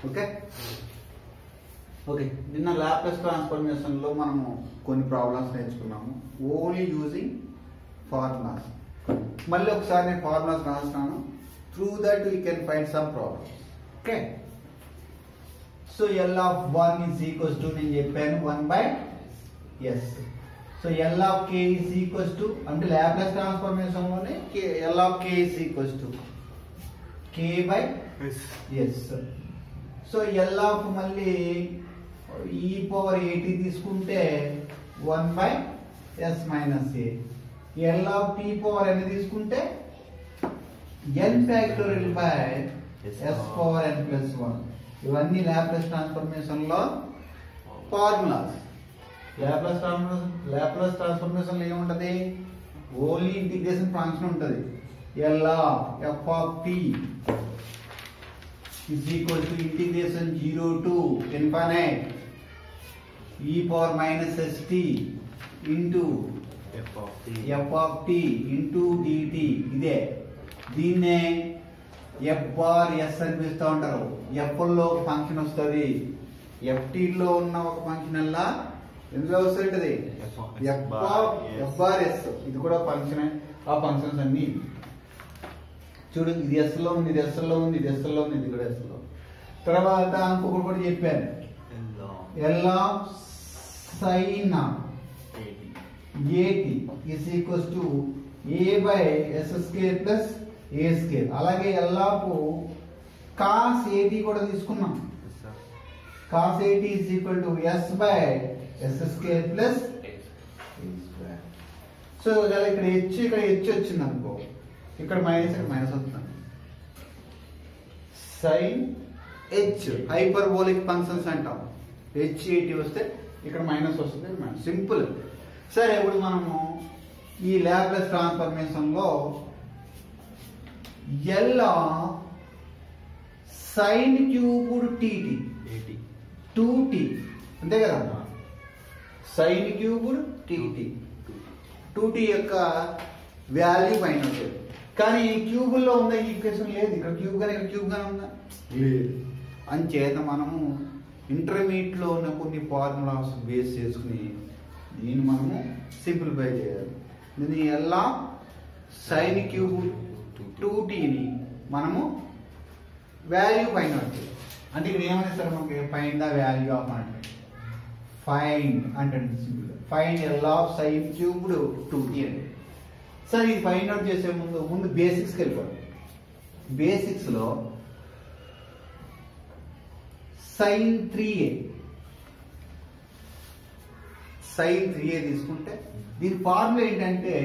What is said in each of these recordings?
Okay okay నిన్న Laplace transformation లో మనము కొన్ని ప్రాబ్లమ్స్ నేర్చుకున్నాము ఓన్లీ యూజింగ్ ఫార్ములాస్. మళ్ళీ ఒకసారి నేను ఫార్ములాస్ రాస్తాను. Through that we can find some problems. Okay so L of 1 is equals to నేను చెప్పాను 1/s. So L of k is equals to అంటే లాప్లాస్ ట్రాన్స్ఫర్మేషన్ లోనే L of k is equals to k/s. So L of మళ్ళీ e⁻at తీసుకుంటే 1/s minus a. L of t⁻n తీసుకుంటే n factorial by s power n plus 1. ఇవన్నీ Laplace transformation లో formulas. Laplace transformation లో ఏముంటది? Only integration function ఉంటది. L of f of t is equal to integration 0 to infinite e power minus st into f of t into dt. ఇదే దీన్నే f bar s అని పిలుస్తూ ఉంటారు. f లో function వస్తుంది, ft లో ఉన్న ఒక ఫంక్షన్ అలా ఎందులో వస్తుంది f bar s. ఇది కూడా ఫంక్షన్. ఆ ఫంక్షన్స్ అన్ని చూడు, ఇది s లో ఉంది, ఇది s లో ఉంది, ఇది s లో ఉంది, ఇది కూడా s లో. తర్వాత ఇంకొకటి కూడా చెప్పాను L of sin at is equals to a/s square plus a square. అలాగే L of cos at కూడా తీసుకున్నాం. cos at is equal to s/s square plus a square. So ఇక్కడ h వచ్చింది అనుకో, ఇక్కడ మైనస్ వస్తుంది. sin h హైపర్బోలిక్ ఫంక్షన్స్ అంటాం. h80 వస్తే ఇక్కడ మైనస్ వస్తుంది. సింపుల్. సరే ఇప్పుడు మనము ఈ లాప్లాస్ ట్రాన్స్ఫర్మేషన్ లో L sin cubed tt 2t అంతే కదా, sin క్యూబ్డ్ tt 2t యొక్క వాల్యూ పైన వచ్చేది. కానీ క్యూబ్ లో ఉన్న ఈక్వేషన్ లేదు. ఇక్కడ క్యూబ్ గానే ఉందా? లేదు. అంచేత మనము ఇంటర్మీడియట్ లో ఉన్న కొన్ని ఫార్ములాస్ బేస్ చేసుకుని దీన్ని మనము సింప్లిఫై చేయాలి. దీన్ని L sin క్యూబ్ 2t ని మనము వాల్యూ పైన వచ్చేది. అంటే ఇక్కడ ఏమనిస్తారు మనకి? ఫైండ్ ద వాల్యూ ఆఫ్ అంటే ఫైండ్ అంటే simple find L of sin cubed 2t అంటే. సరే ఇది ఫైండ్ అవుట్ చేసే ముందు బేసిక్స్కి వెళ్ళిపోవాలి. బేసిక్స్ లో sin 3a తీసుకుంటే దీని ఫార్ములా ఏంటంటే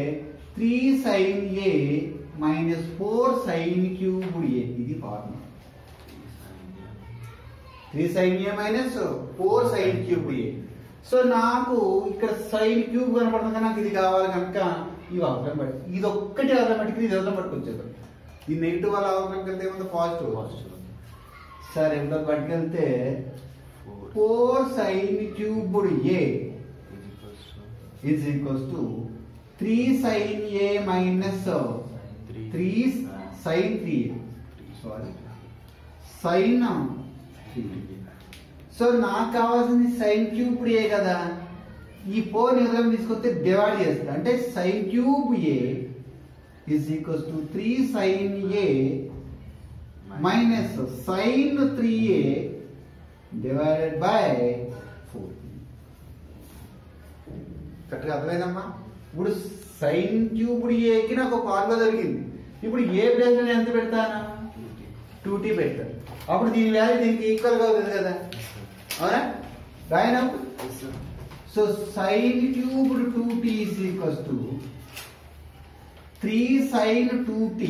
3 sin a minus 4 sin cubed a. ఇది formula. 3 sin a minus 4 sin cubed a. So నాకు ఇక్కడ sin క్యూబ్ కనపడుతుంది కానీ నాకు ఇది కావాలి కనుక ఇవి అవసరం పడి ఇది ఒక్కటి అవసరం పట్టుకుని ఇది అవసరం పట్టుకొచ్చేది. ఈ నెగిటివ్ వాళ్ళ అవసరం వెళ్తే ఏముంది? పాజిటివ్. సరే ఎంత పట్టుకెళ్తే 4 sin cubed a is equals to 3 sin a minus 3 sin 3a. Sorry sin 3. So నాకు కావాల్సింది sin క్యూబ్డ్ a కదా. ఈ 4 నిజం తీసుకొస్తే డివైడ్ చేస్తా. అంటే sin cube a is equals to 3 sin a minus sin 3a divided by 4. కరెక్ట్గా అర్థమైందమ్మా? ఇప్పుడు sin క్యూబ్డ్ a కి నాకు ఫార్ములా దొరికింది. ఇప్పుడు ఏ ప్లేస్ లో ఎంత పెడతాను? 2t పెడతాను. అప్పుడు దీని వాల్యూ దీనికి ఈక్వల్ గా అవుతుంది కదా, అవునా? రాయనప్పుడు so sin cubed 2t is equals to 3 sin 2t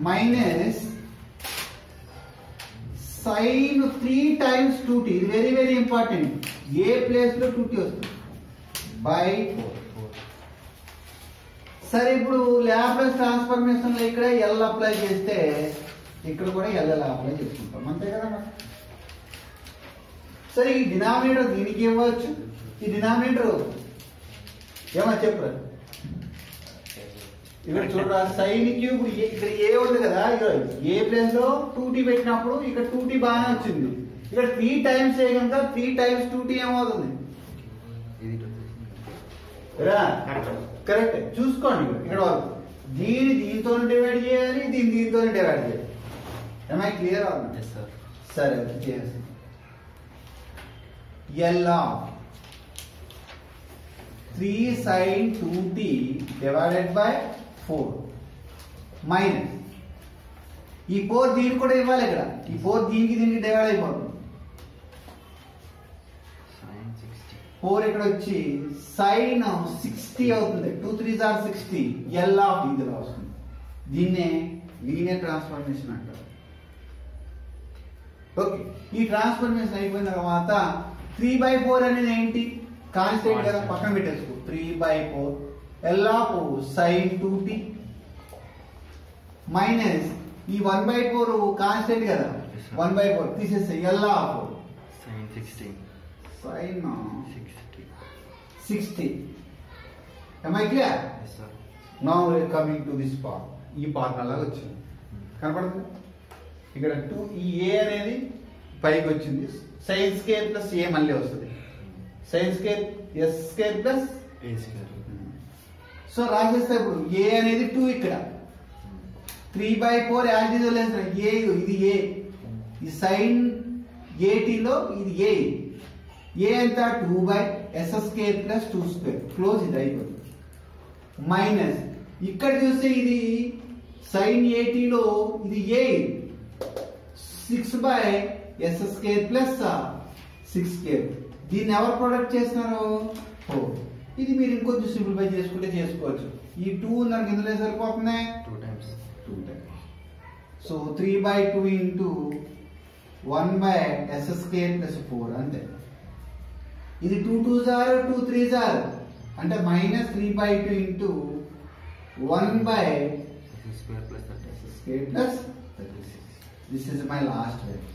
minus sin 3 times 2t. ఇది వెరీ వెరీ ఇంపార్టెంట్. ఏ ప్లేస్ లో 2t వస్తుంది బై 4. సరే ఇప్పుడు లాప్లాస్ ట్రాన్స్ఫర్మేషన్ లో ఇక్కడ L అప్లై చేస్తే ఇక్కడ కూడా L అప్లై చేసుకుంటాం, అంతే కదా. సరే ఈ డినామినేటర్ దీనికి ఇవ్వచ్చు, ఈ డినామినేటర్ ఏమో చెప్పరు ఇక్కడ చూడరా సైన్ క్యూబ్ ఇక్కడ ఏ ఉంది కదా, ఏ ప్లేస్ లో 2t పెట్టినప్పుడు ఇక్కడ 2t బాగానే వచ్చింది. ఇక్కడ 3 టైమ్స్ ఏ కనుక 3 టైమ్స్ 2t ఏమవుతుంది? కరెక్ట్. చూసుకోండి ఇక్కడ దీంతో డివైడ్ చేయాలి, దీంతో డివైడ్ చేయాలి. Am I clear or not? Yes, sir. సరే చేసి L of 3 sin 2t divided by 4 minus ఈ 4 దీనికి కూడా ఇవ్వాలి. ఇక్కడ ఈ 4 దీనికి డివైడ్ అయిపోతుంది. 4 ఇక్కడ వచ్చి సైన్ 60 అవుతుంది. 2 3s are 60. L of ఇందులో వస్తుంది. దీన్నే లీనియర్ ట్రాన్స్ఫర్మేషన్ అంటారు. ఓకే, ఈ ట్రాన్స్ఫర్మేషన్ అయిపోయిన తర్వాత 3/4 అనేది ఏంటి? కాన్స్టెంట్ కదా, పక్కన పెట్టేసుకో. 3/4 L of sin 2t minus ఈ 1/4 కాన్స్టెంట్ కదా, 1/4 తీసేస్తే L of sin 60. sin 60. Am I clear? Yes, sir. Now we are coming to this part. ఈ పార్ట్ అలాగా వచ్చింది, కనపడుతుంది. ఇక్కడ 2 ఈ a అనేది పైకి వచ్చింది. సైన్ స్క్వేర్ ప్లస్ a మళ్ళీ వస్తుంది. Sine square s square plus A square. So రాసేస్తే ఇప్పుడు a అనేది 2, ఇక్కడ 3/4 యాడ్ చేసేసిన a, ఇది a, ఈ సైన్ 80 లో ఇది a ఎంత 2/s² ప్లస్ 2 స్క్వేర్ క్లోజ్. ఇది అయిపోతుంది. మైనస్ ఇక్కడ చూస్తే ఇది సైన్ 80 లో ఇది a 6/s² ప్లస్ 6 దీన్ని ఎవరు ప్రొడక్ట్ చేస్తున్నారు? 4. ఇది మీరు ఇంకొంచెం సింప్లిఫై చేసుకుంటే చేసుకోవచ్చు. ఈ 2 నాకు ఇందులో సరిపోతుంది 2 times. 2 times. So 3/2 into 1/s² plus 4 అంతే. ఇది 2 2s are 2 3s are అంటే minus 3/2 into 1/s² Square plus 30. plus 36. This is my last value.